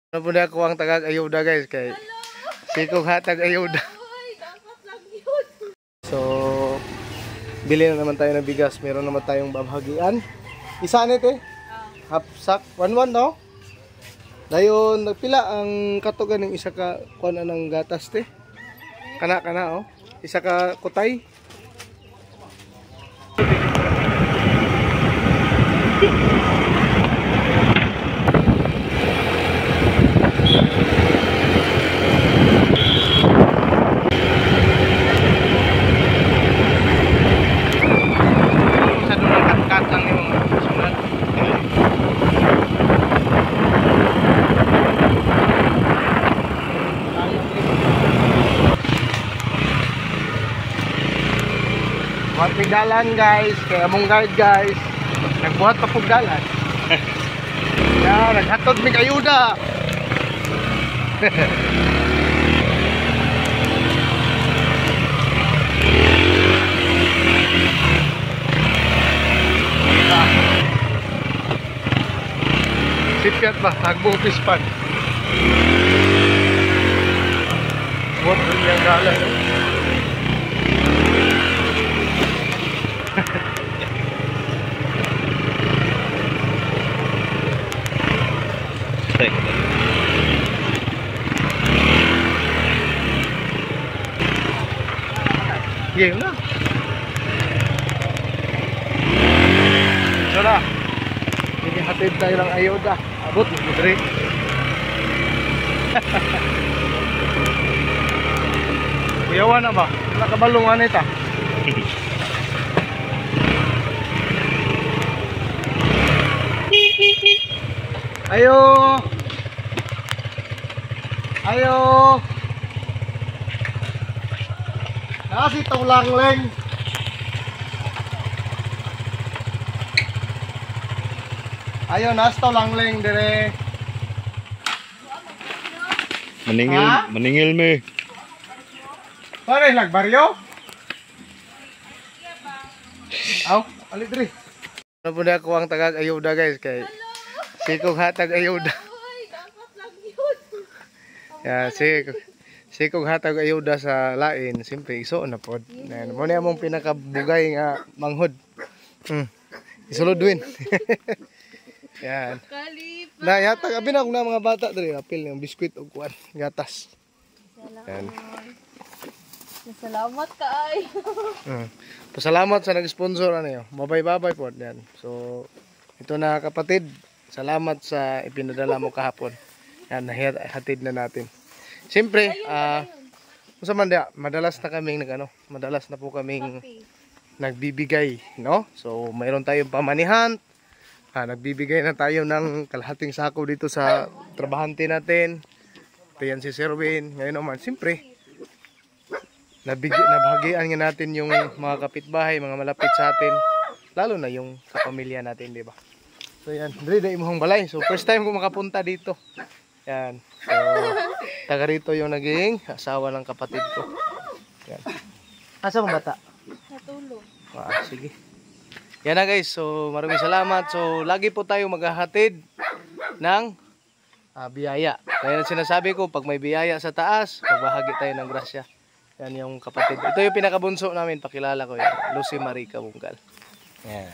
Ano po na ako ang tagag-ayuda guys kay sikong hatag ayuda. So bili na naman tayo ng bigas. Meron naman tayong babhagian. Isa nit eh. Half sack. 1-1 no? Dayon nagpila ang katugan ng isa ka kuan ng gatas te. Kana oh. Isa ka kutay. Buhat dalan guys, kaya among guide guys nagbuhat pa pug dalan. Ya, naghatod mig ayuda. Sipyat ba, tagbo pispan. Buhat yung dalan. Game na. So na. Hindi hatid tayo ng ayuda. Abot mo dre. Kuyawan na ba? Nakabalungan ita. Ayo. Ayo. Kasi tulang leng. Ayo nas tulang leng dire. Meningil me. Pare lag baryo. Aw, ali dire. Ano po na ako ang tagag-ayuda guys kay sikong hatag ayuda. Ya, sikong hatag ayuda sa lain, siyempre iso na pod. Mo ni among pinakabugay nga manghod. Isulodwin. Yan. Na yata abi na ng mga bata diri apil ng biskwit ug kuan, gatas. Yan. Salamat kay. Pasalamat sa nag-sponsor ano yo. Babay-babay pod yan. So ito na kapatid, salamat sa ipinadala mo kahapon. Yan, hatid na natin. Siyempre, madalas na kaming madalas na po kaming nagbibigay, no? So, mayroon tayong pamanihan. Nagbibigay na tayo ng kalahating sako dito sa trabahante natin. Ito yan si Sherwin. Ngayon naman, siyempre, nabahagian nga natin yung mga kapitbahay, mga malapit sa atin. Lalo na yung kapamilya natin, di ba? So, yan. Dali na imuhang balay. So, first time ko makapunta dito. Yan. So, taga rito yung naging asawa ng kapatid ko. Yan. Asa mong bata? Natulog. Sige. Yan na guys. So, maraming salamat. So, lagi po tayo maghahatid ng biyaya. Kaya sinasabi ko, pag may biyaya sa taas, magbahagi tayo ng grasya. Yan yung kapatid. Ito yung pinakabunso namin. Pakilala ko yan. Lucy Marie Kabunggal. Yan.